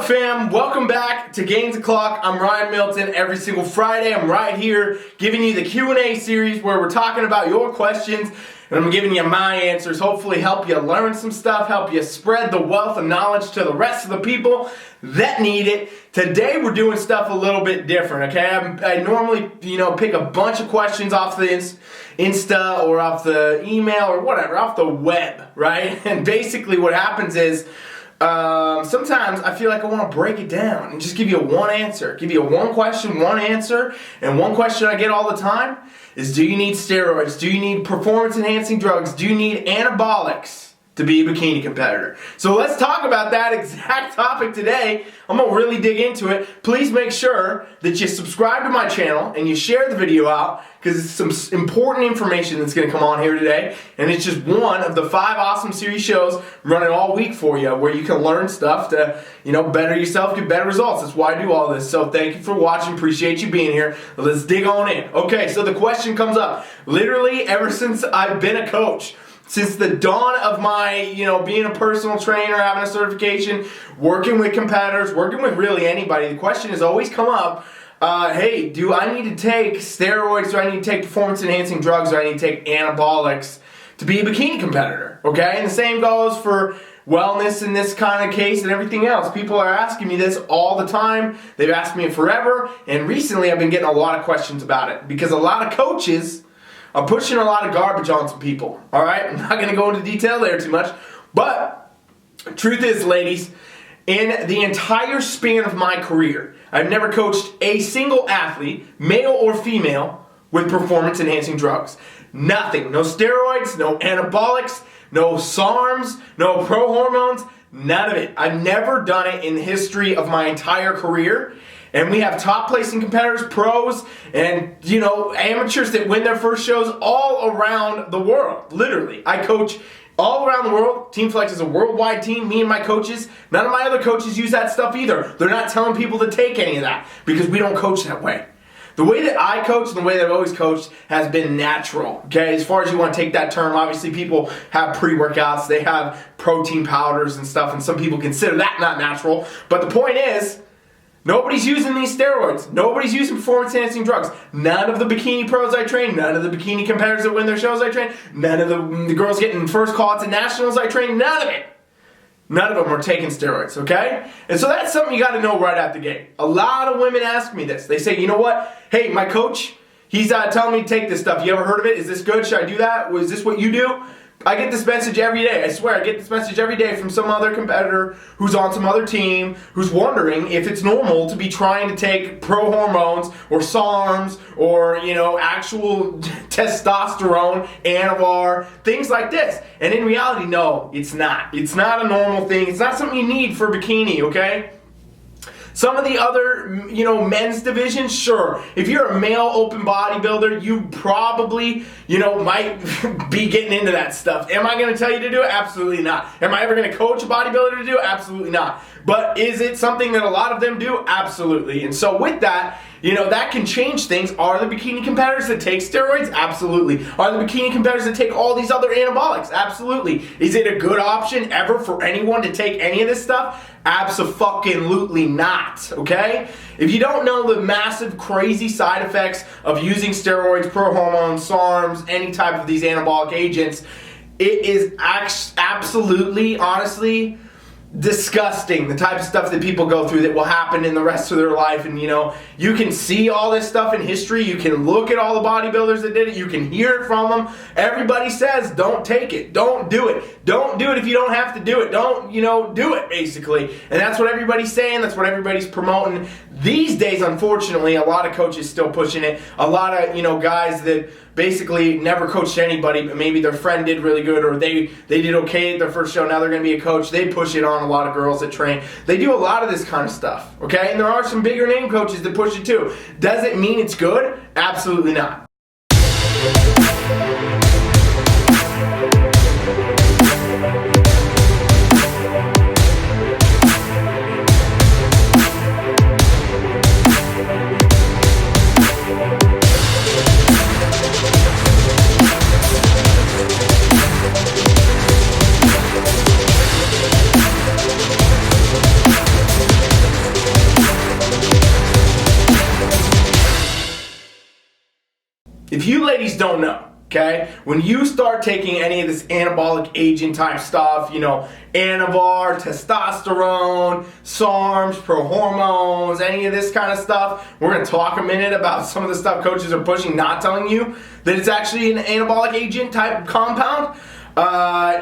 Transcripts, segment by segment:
fam? Welcome back to Gainz O'Clock. I'm Ryan Milton. Every single Friday, I'm right here giving you the Q&A series where we're talking about your questions and I'm giving you my answers. Hopefully help you learn some stuff, help you spread the wealth of knowledge to the rest of the people that need it. Today we're doing stuff a little bit different, okay? I normally, pick a bunch of questions off the Insta or off the email or whatever, off the web, right? And basically what happens is, sometimes I feel like I want to break it down and just give you one answer. Give you one question, one answer. And one question I get all the time is, do you need steroids? Do you need performance-enhancing drugs? Do you need anabolics to be a bikini competitor? So let's talk about that exact topic today. I'm going to really dig into it. Please make sure that you subscribe to my channel and you share the video out because it's some important information that's going to come on here today. And it's just one of the 5 awesome series shows running all week for you where you can learn stuff to, better yourself, get better results. That's why I do all this. So thank you for watching. Appreciate you being here. Let's dig on in. Okay, so the question comes up. Literally ever since I've been a coach, since the dawn of my, being a personal trainer, having a certification, working with competitors, working with really anybody, the question has always come up, hey, do I need to take steroids, do I need to take performance-enhancing drugs, do I need to take anabolics to be a bikini competitor, okay? And the same goes for wellness in this kind of case and everything else. People are asking me this all the time. They've asked me it forever, and recently I've been getting a lot of questions about it because a lot of coaches are pushing a lot of garbage on some people, all right? I'm not going to go into detail there too much, but truth is, ladies, in the entire span of my career, I've never coached a single athlete, male or female, with performance-enhancing drugs. Nothing. No steroids, no anabolics, no SARMs, no pro hormones, none of it. I've never done it in the history of my entire career. And we have top placing competitors, pros, and, amateurs that win their first shows all around the world. Literally. I coach all around the world. TeamFFLEX is a worldwide team. Me and my coaches, none of my other coaches use that stuff either. They're not telling people to take any of that because we don't coach that way. The way that I coach and the way that I've always coached has been natural, okay? As far as you want to take that term, obviously people have pre-workouts, they have protein powders and stuff, and some people consider that not natural. But the point is, nobody's using these steroids. Nobody's using performance-enhancing drugs. None of the bikini pros I train, none of the bikini competitors that win their shows I train, none of the girls getting first call out to nationals I train, none of it. None of them are taking steroids, okay? And so that's something you got to know right out the gate. A lot of women ask me this. They say, you know what? Hey, my coach, he's telling me to take this stuff. You ever heard of it? Is this good? Should I do that? Is this what you do? I get this message every day. I swear, I get this message every day from some other competitor who's on some other team who's wondering if it's normal to be trying to take pro hormones or SARMs or, actual testosterone, Anavar, things like this. And in reality, no, it's not. It's not a normal thing. It's not something you need for bikini, okay? Some of the other, men's divisions, sure. If you're a male open bodybuilder, you probably, might be getting into that stuff. Am I going to tell you to do it? Absolutely not. Am I ever going to coach a bodybuilder to do it? Absolutely not. But is it something that a lot of them do? Absolutely. And so with that, that can change things. Are the bikini competitors that take steroids? Absolutely. Are the bikini competitors that take all these other anabolics? Absolutely. Is it a good option ever for anyone to take any of this stuff? Abso-fucking-lutely not, okay? If you don't know the massive, crazy side effects of using steroids, pro hormones, SARMs, any type of these anabolic agents, it is absolutely, honestly, disgusting, the type of stuff that people go through that will happen in the rest of their life. And you can see all this stuff in history, you can look at all the bodybuilders that did it, you can hear it from them. Everybody says don't take it, don't do it, don't do it if you don't have to do it, don't do it, basically. And that's what everybody's saying, that's what everybody's promoting. These days, unfortunately, a lot of coaches still pushing it. A lot of guys that basically never coached anybody, but maybe their friend did really good or they did okay at their first show, now they're going to be a coach. They push it on a lot of girls that train. They do a lot of this kind of stuff, okay? And there are some bigger name coaches that push it too. Does it mean it's good? Absolutely not. if you ladies don't know, okay, when you start taking any of this anabolic agent type stuff, you know, Anavar, testosterone, SARMs, prohormones, any of this kind of stuff, we're going to talk a minute about some of the stuff coaches are pushing, not telling you that it's actually an anabolic agent type compound.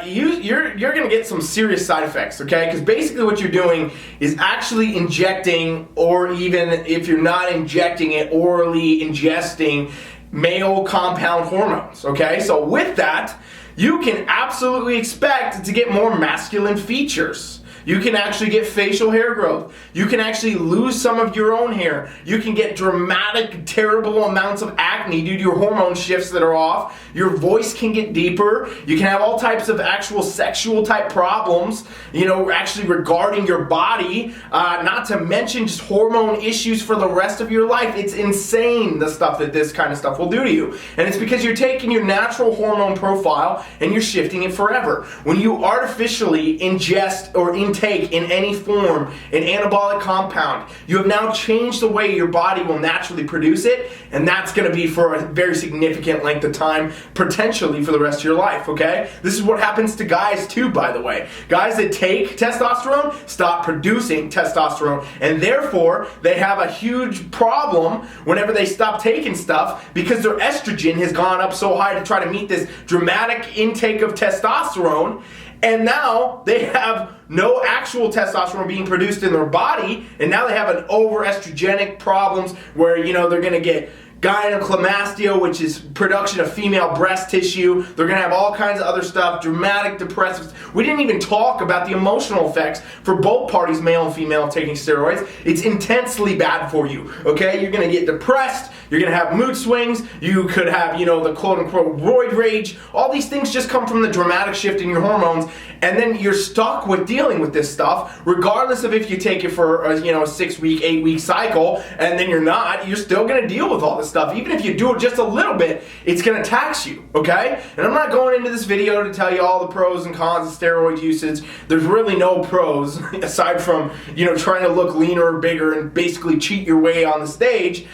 You're going to get some serious side effects, okay? Because basically what you're doing is actually injecting, or even if you're not injecting it, orally ingesting male compound hormones, okay? So with that, you can absolutely expect to get more masculine features. You can actually get facial hair growth. You can actually lose some of your own hair. You can get dramatic, terrible amounts of acne due to your hormone shifts that are off. Your voice can get deeper. You can have all types of actual sexual type problems, you know, actually regarding your body, not to mention just hormone issues for the rest of your life. It's insane the stuff that this kind of stuff will do to you. And it's because you're taking your natural hormone profile and you're shifting it forever. When you artificially ingest or intake in any form an anabolic compound, you have now changed the way your body will naturally produce it, and that's going to be for a very significant length of time, potentially for the rest of your life, okay? This is what happens to guys too, by the way. Guys that take testosterone stop producing testosterone, and therefore they have a huge problem whenever they stop taking stuff because their estrogen has gone up so high to try to meet this dramatic intake of testosterone. And now they have no actual testosterone being produced in their body, and now they have an over-estrogenic problems where, you know, they're going to get gynecomastia, which is production of female breast tissue. They're going to have all kinds of other stuff, dramatic depressives. We didn't even talk about the emotional effects for both parties, male and female, taking steroids. It's intensely bad for you, okay? You're going to get depressed. You're going to have mood swings. You could have, you know, the quote-unquote roid rage. All these things just come from the dramatic shift in your hormones, and then you're stuck with dealing with this stuff, regardless of if you take it for a, you know, a 6-week, 8-week cycle, and then you're still going to deal with all this stuff. Even if you do it just a little bit, it's going to tax you, okay? And I'm not going into this video to tell you all the pros and cons of steroid usage. There's really no pros, aside from, you know, trying to look leaner or bigger and basically cheat your way on the stage.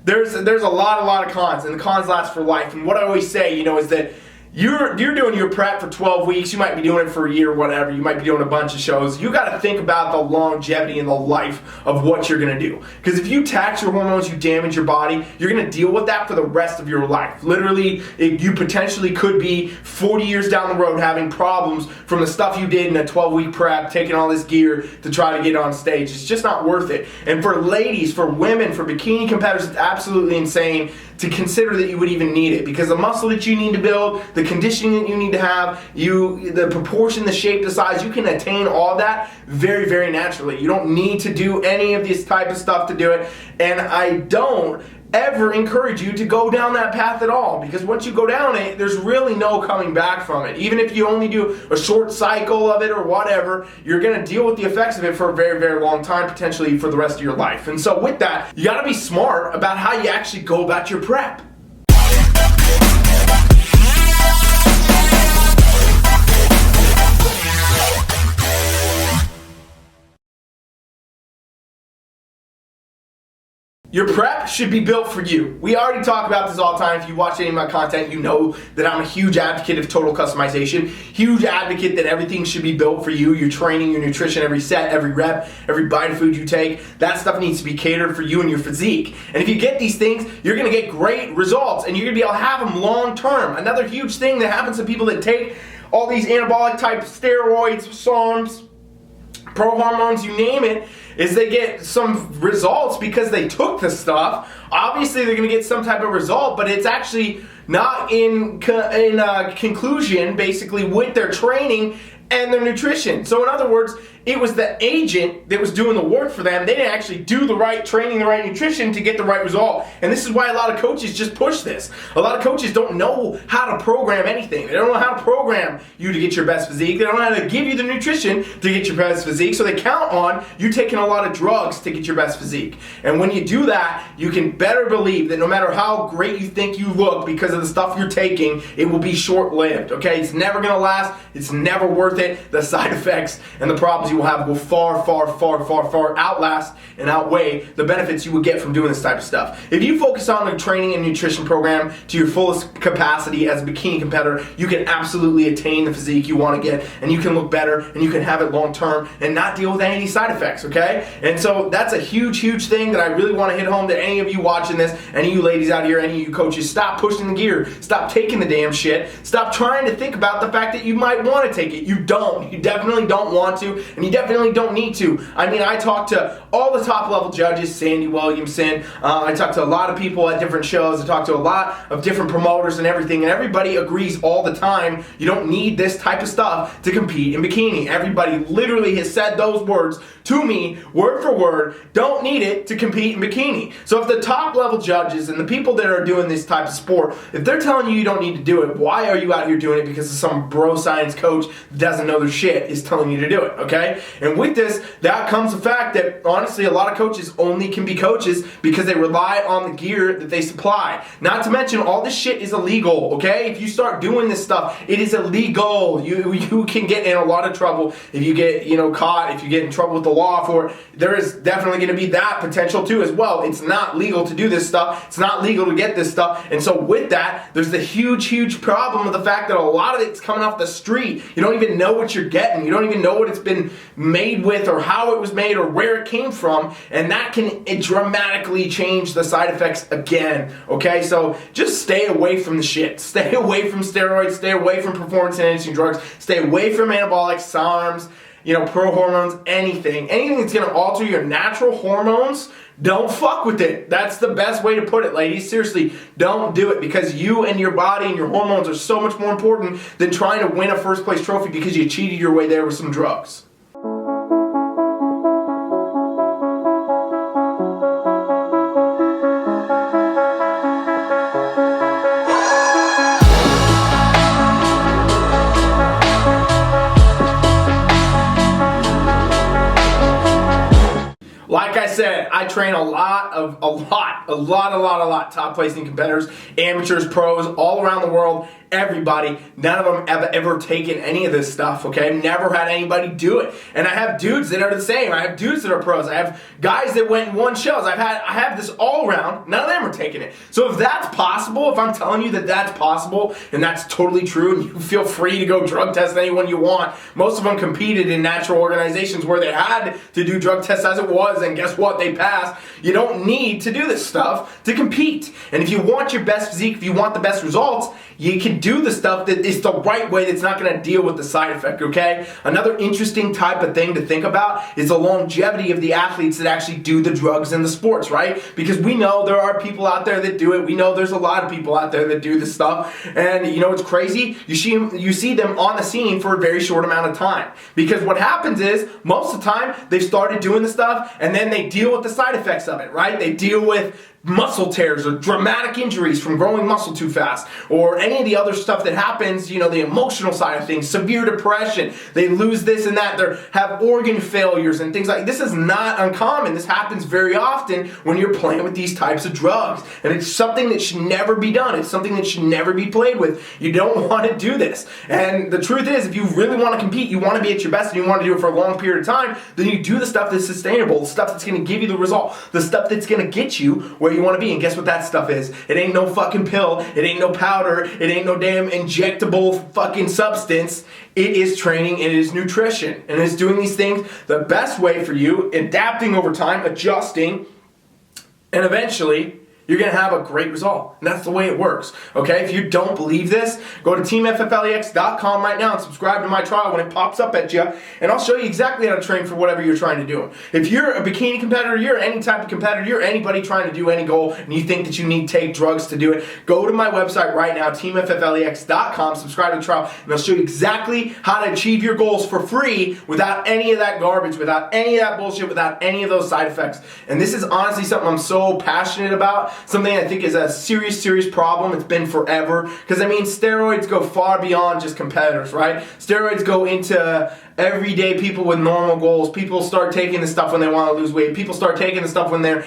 There's a lot of cons, and the cons last for life. And what I always say, you know, is that you're doing your prep for 12 weeks. You might be doing it for a year, whatever. You might be doing a bunch of shows. You got to think about the longevity and the life of what you're going to do. Because if you tax your hormones, you damage your body, you're going to deal with that for the rest of your life. Literally, you potentially could be 40 years down the road having problems from the stuff you did in a 12-week prep, taking all this gear to try to get on stage. It's just not worth it. And for ladies, for women, for bikini competitors, it's absolutely insane to consider that you would even need it, because the muscle that you need to build, the conditioning that you need to have, the proportion, the shape, the size, you can attain all that very, very naturally. You don't need to do any of this type of stuff to do it, and I don't ever encourage you to go down that path at all, because once you go down it, there's really no coming back from it. Even if you only do a short cycle of it or whatever, you're going to deal with the effects of it for a very, very long time, potentially for the rest of your life. And so with that, you got to be smart about how you actually go about your prep. Your prep should be built for you. We already talk about this all the time. If you watch any of my content, you know that I'm a huge advocate of total customization. Huge advocate that everything should be built for you. Your training, your nutrition, every set, every rep, every bite of food you take, that stuff needs to be catered for you and your physique. And if you get these things, you're going to get great results, and you're going to be able to have them long term. Another huge thing that happens to people that take all these anabolic type steroids, SARMs, pro-hormones, you name it, is they get some results because they took the stuff. Obviously, they're going to get some type of result, but it's actually not in conclusion, basically, with their training and their nutrition. So in other words, it was the agent that was doing the work for them. They didn't actually do the right training, the right nutrition to get the right result. And this is why a lot of coaches just push this. A lot of coaches don't know how to program anything. They don't know how to program you to get your best physique. They don't know how to give you the nutrition to get your best physique. So they count on you taking a lot of drugs to get your best physique. And when you do that, you can better believe that no matter how great you think you look because of the stuff you're taking, it will be short-lived, okay? It's never going to last. It's never worth it. The side effects and the problems problems you will have will far outlast and outweigh the benefits you would get from doing this type of stuff. If you focus on a training and nutrition program to your fullest capacity as a bikini competitor, you can absolutely attain the physique you want to get, and you can look better, and you can have it long term and not deal with any of these side effects, okay? And so that's a huge thing that I really want to hit home to any of you watching this, any of you ladies out here, any of you coaches. Stop pushing the gear. Stop taking the damn shit. Stop trying to think about the fact that you might want to take it. You don't. You definitely don't want to, and you definitely don't need to. I mean, I talk to all the top level judges, Sandy Williamson. I talk to a lot of people at different shows. I talk to a lot of different promoters and everything, and everybody agrees all the time you don't need this type of stuff to compete in bikini. Everybody literally has said those words to me, word for word. Don't need it to compete in bikini. So if the top level judges and the people that are doing this type of sport, if they're telling you don't need to do it, why are you out here doing it? Because some bro science coach that doesn't know their shit is telling you to do it, okay? And with this, that comes the fact that honestly a lot of coaches only can be coaches because they rely on the gear that they supply. Not to mention all this shit is illegal, okay? If you start doing this stuff, it is illegal. You can get in a lot of trouble if you get, caught, if you get in trouble with the law for it. There is definitely going to be that potential too as well. It's not legal to do this stuff. It's not legal to get this stuff. And so with that, there's the huge problem of the fact that a lot of it's coming off the street. You don't even know what you're getting. You don't even know what it's been made with or how it was made or where it came from. And that can dramatically change the side effects again. Okay, so just stay away from the shit. Stay away from steroids. Stay away from performance-enhancing drugs. Stay away from anabolic SARMs, pro hormones, anything that's going to alter your natural hormones. Don't fuck with it. That's the best way to put it, ladies. Seriously, don't do it, because you and your body and your hormones are so much more important than trying to win a first place trophy because you cheated your way there with some drugs. Like I said, I train a lot top placing competitors, amateurs, pros, all around the world, everybody. None of them have ever taken any of this stuff, okay? Never had anybody do it. And I have dudes that are the same. I have dudes that are pros. I have guys that went and won shows. I have this all around. None of them are taking it. So if that's possible, if I'm telling you that that's possible, and that's totally true, and you feel free to go drug test anyone you want. Most of them competed in natural organizations where they had to do drug tests as it was, and guess what? They passed. You don't need to do this stuff to compete. And if you want your best physique, if you want the best results, you can do the stuff that is the right way that's not going to deal with the side effect, okay? Another interesting type of thing to think about is the longevity of the athletes that actually do the drugs and the sports, right? Because we know there are people out there that do it. We know there's a lot of people out there that do this stuff. And you know what's crazy? You see them on the scene for a very short amount of time. Because what happens is, most of the time, they've started doing the stuff and then they deal with the side effects of it, right? They deal with muscle tears or dramatic injuries from growing muscle too fast, or any of the other stuff that happens, the emotional side of things, severe depression, they lose this and that, they have organ failures and things like this. Is not uncommon. This happens very often when you're playing with these types of drugs, and it's something that should never be done. It's something that should never be played with. You don't want to do this. And the truth is, if you really want to compete, you want to be at your best, and you want to do it for a long period of time, then you do the stuff that's sustainable, the stuff that's going to give you the result, the stuff that's going to get you where you want to be. And guess what that stuff is? It ain't no fucking pill. It ain't no powder. It ain't no damn injectable fucking substance. It is training. It is nutrition. And it's doing these things the best way for you, adapting over time, adjusting, and eventually you're going to have a great result. And that's the way it works. Okay? If you don't believe this, go to TeamFFLEX.com right now and subscribe to my trial when it pops up at you. And I'll show you exactly how to train for whatever you're trying to do. If you're a bikini competitor, you're any type of competitor, you're anybody trying to do any goal, and you think that you need to take drugs to do it, go to my website right now, TeamFFLEX.com, subscribe to the trial, and I'll show you exactly how to achieve your goals for free without any of that garbage, without any of that bullshit, without any of those side effects. And this is honestly something I'm so passionate about. Something I think is a serious problem. It's been forever. Because, steroids go far beyond just competitors, right? Steroids go into everyday people with normal goals. People start taking this stuff when they want to lose weight. People start taking this stuff when they're,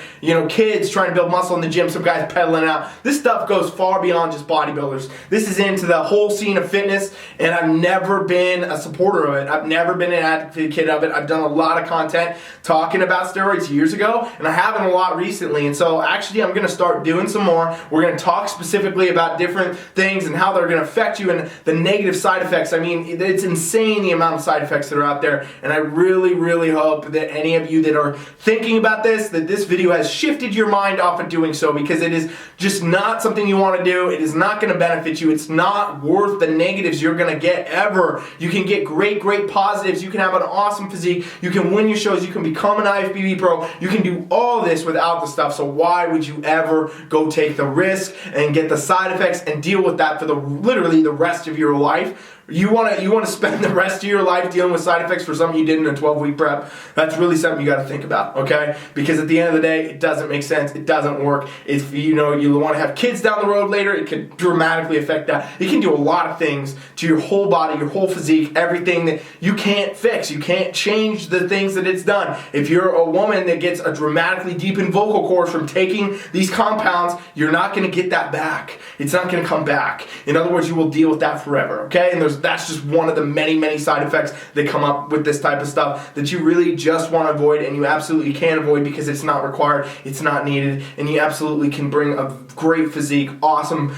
kids trying to build muscle in the gym. Some guys pedaling out. This stuff goes far beyond just bodybuilders. This is into the whole scene of fitness, and I've never been a supporter of it. I've never been an advocate of it. I've done a lot of content talking about steroids years ago, and I haven't a lot recently. And so actually I'm going to start doing some more. We're going to talk specifically about different things and how they're going to affect you and the negative side effects. I mean, it's insane the amount of side effects that are out there, and I really, really hope that any of you that are thinking about this, that this video has shifted your mind off of doing so, because it is just not something you want to do. It is not going to benefit you. It's not worth the negatives you're going to get ever. You can get great positives. You can have an awesome physique. You can win your shows. You can become an IFBB pro. You can do all this without the stuff. So why would you ever go take the risk and get the side effects and deal with that for literally the rest of your life? You want to spend the rest of your life dealing with side effects for something you did in a 12-week prep? That's really something you got to think about, okay? Because at the end of the day, it doesn't make sense. It doesn't work. If you want to have kids down the road later, it can dramatically affect that. It can do a lot of things to your whole body, your whole physique, everything that you can't fix. You can't change the things that it's done. If you're a woman that gets a dramatically deepened vocal cords from taking these compounds, you're not going to get that back. It's not going to come back. In other words, you will deal with that forever, okay? And that's just one of the many side effects that come up with this type of stuff that you really just want to avoid, and you absolutely can avoid because it's not required, it's not needed, and you absolutely can bring a great physique, awesome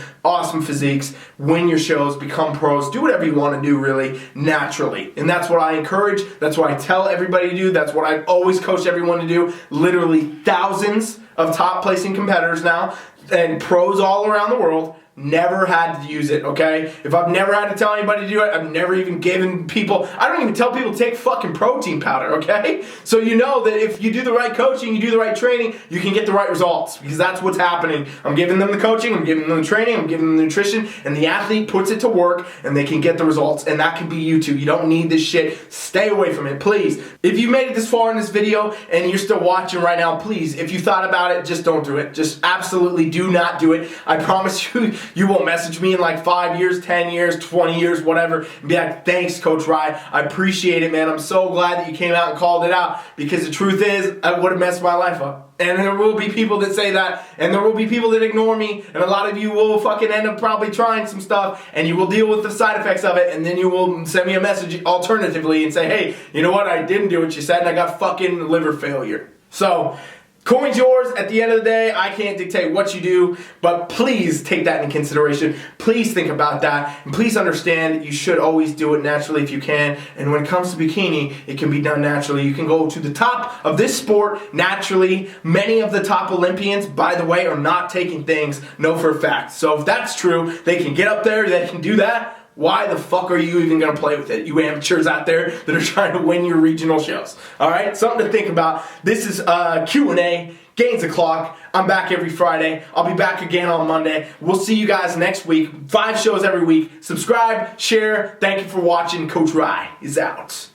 physiques, win your shows, become pros, do whatever you want to do really naturally. And that's what I encourage, that's what I tell everybody to do, that's what I've always coached everyone to do. Literally thousands of top placing competitors now and pros all around the world never had to use it, okay? If I've never had to tell anybody to do it, I've never even given people, I don't even tell people to take fucking protein powder, okay? So you know that if you do the right coaching, you do the right training, you can get the right results, because that's what's happening. I'm giving them the coaching, I'm giving them the training, I'm giving them the nutrition, and the athlete puts it to work, and they can get the results, and that can be you too. You don't need this shit. Stay away from it, please. If you made it this far in this video, and you're still watching right now, please, if you thought about it, just don't do it. Just absolutely do not do it. I promise you, you won't message me in like 5 years, 10 years, 20 years, whatever, and be like, thanks, Coach Rye. I appreciate it, man. I'm so glad that you came out and called it out, because the truth is, I would have messed my life up. And there will be people that say that, and there will be people that ignore me, and a lot of you will fucking end up probably trying some stuff, and you will deal with the side effects of it, and then you will send me a message alternatively and say, hey, you know what, I didn't do what you said, and I got fucking liver failure. So, coin's yours. At the end of the day, I can't dictate what you do, but please take that into consideration. Please think about that, and please understand you should always do it naturally if you can. And when it comes to bikini, it can be done naturally. You can go to the top of this sport naturally. Many of the top Olympians, by the way, are not taking things, know for a fact. So if that's true, they can get up there, they can do that. Why the fuck are you even going to play with it, you amateurs out there that are trying to win your regional shows? Alright, something to think about. This is Q&A, Gainz the Clock. I'm back every Friday. I'll be back again on Monday. We'll see you guys next week. 5 shows every week. Subscribe, share. Thank you for watching. Coach Rye is out.